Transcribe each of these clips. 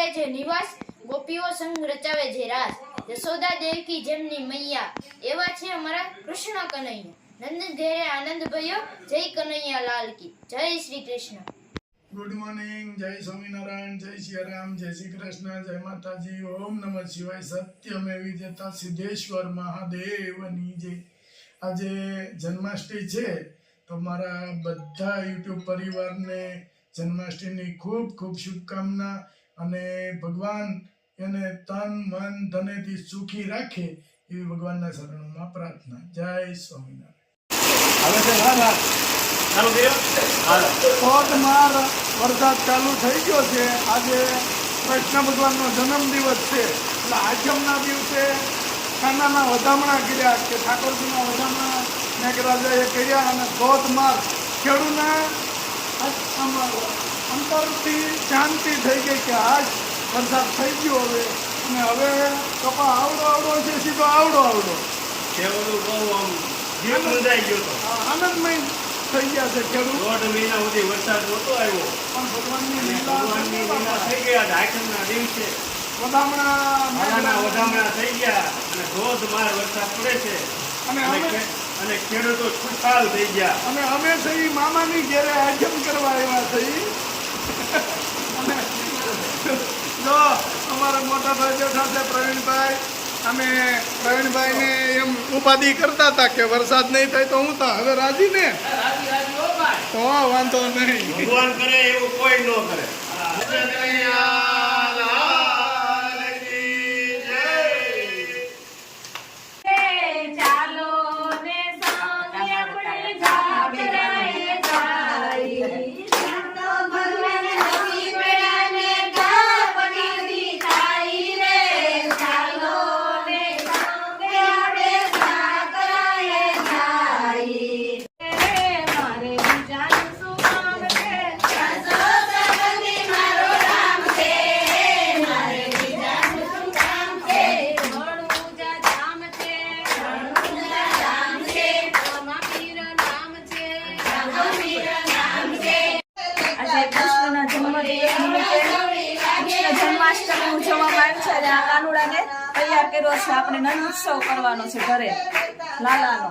કરે છે નિવાસ, ગોપીઓ સંગ રચાવે છે રાસ. યશોદા દેવકી જેમની મૈયા, એવા છે અમારા કૃષ્ણ કનૈયા. નંદ ઘેરે આનંદ ભયો, જય કનૈયા લાલ કી, જય શ્રી કૃષ્ણ. ગુડ મોર્નિંગ, જય સ્વામિનારાયણ, જય સિયારામ, જય શ્રી કૃષ્ણ, જય માતાજી, ઓમ નમઃ શિવાય. સત્યમેવી જયતા સિદ્ધેશ્વર મહાદેવની જય. આજે જન્માષ્ટમી છે તો મારા બધા યુટ્યુબ પરિવારને જન્માષ્ટમીની ખૂબ ખૂબ શુભકામના, અને ભગવાન એને તન મન ધનેથી સુખી રાખે એવી ભગવાનના શરણોમાં પ્રાર્થના. જય સ્વામિનારાયણ. ધોધમાર વરસાદ ચાલુ થઈ ગયો છે. આજે કૃષ્ણ ભગવાનનો જન્મદિવસ છે, એટલે આઠમના દિવસે ખાનાના વધામણા કર્યા કે ઠાકોરજીના વધામણા મેઘરાજાએ કર્યા, અને ધોધમાર ખેડૂના અંતરથી શાંતિ થઈ ગઈ કે આજ વરસાદ થઈ ગયો હવે, અને હવે કપા આવડો છે, સીધો આવડો આનંદમય થઈ ગયા છે ખેડૂત. 1.5 મહિના સુધી વરસાદ નહોતો આવ્યો, પણ ભગવાનની લીલા થઈ ગયા. આઠમના દિવસે વધામણા થઈ ગયા અને ધોધમાર વરસાદ પડે છે, અને ખેડૂતો ખુશાલ થઈ ગયા. અને અમે સહી મામાની ઘેરે આઠમ કરવા આવ્યા થઈ. અને જો અમારા મોટા ભાઈ બેઠા છે પ્રવીણભાઈ, અમે પ્રવીણભાઈને એમ ઉપાધિ કરતા હતા કે વરસાદ નહીં થાય તો હું તો હવે રાજી ને તો વાંધો નહીં. ભગવાન કરે એવું કોઈ ન કરે. જન્માષ્ટમી ઉજવવામાં આવ્યું છે અને આ કાનુડાને તૈયાર કર્યો છે. આપણે નંદ ઉત્સવ કરવાનો છે ઘરે લાલાનો.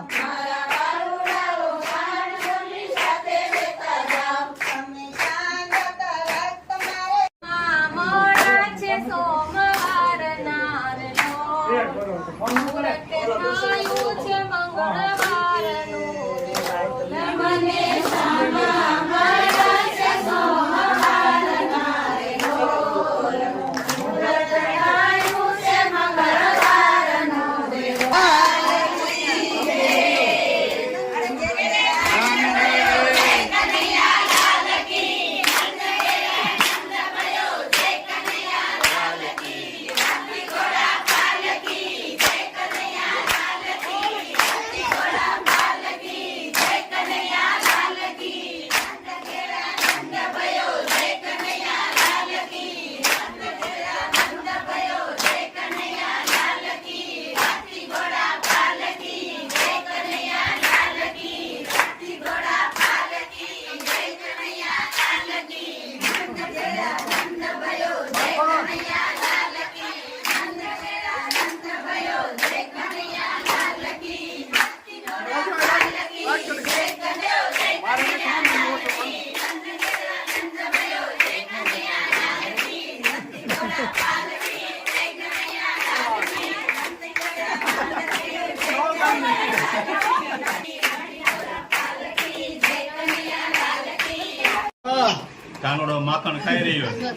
કાનુડો માખણ ખાઈ રહ્યો છે.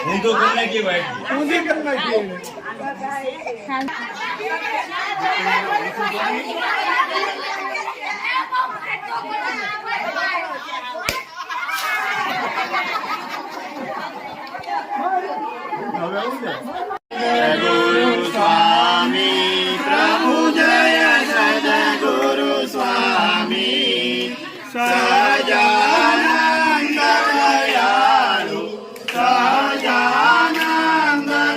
ઊંધું કરી નાખી વાટકી. ઊંધી કરી નાખી. ગુરુ સ્વામી પ્રભુ જય સદગુરુ સ્વામી સહજાનંદ દયાળુ સહજાનંદ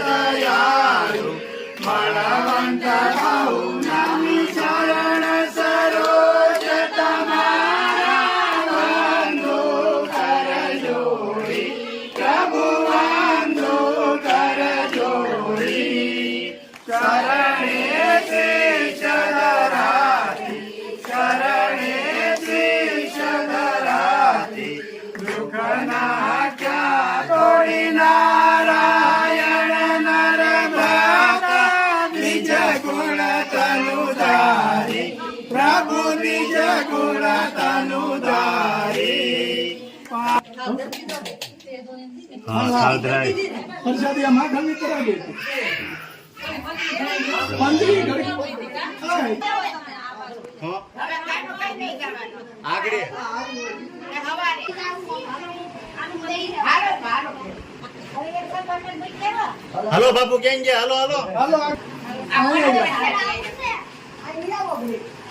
દયાળુ બળવંત બહુ નામી શરણ સરોજ તમા પ્રસાદી આ માખણની કરાવી દે. પાંજરી ઘડી. હલો બાપુ કેમ છે? હલો હલો હાલો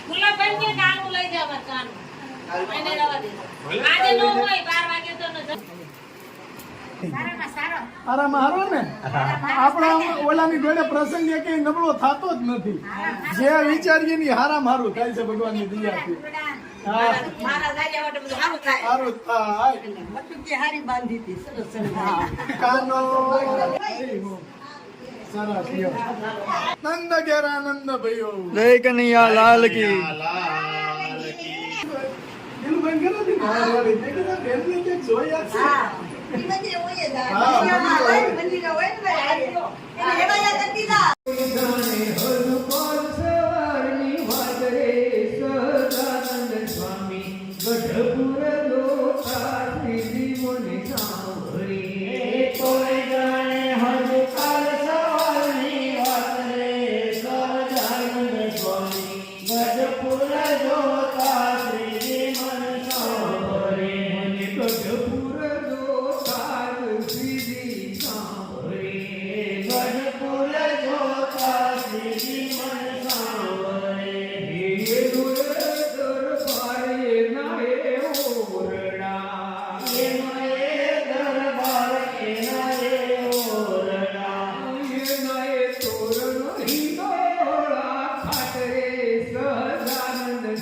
ગુલાબભાઈ કે કાનું લઈ જવા કાનું એને રવા દે આજે નો હોય 12 વાગે તો ન આરામ હારો ને આપણા ઓલાની જોડે પ્રસંગ એ કઈ નબળો થતો જ નથી. જે વિચારીએ ની હારામ હારું થાય છે ભગવાનની દયાથી. હા હારું થાય. કાનો સરસ લ્યો. નંદ ઘેર આનંદ ભયો. જય કનૈયા લાલ કી. પેલું બંધ કરો ને. વાળી તે કીધું બેનને ક્યાંક જોયા છે.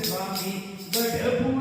સ્વામી ગઢપુર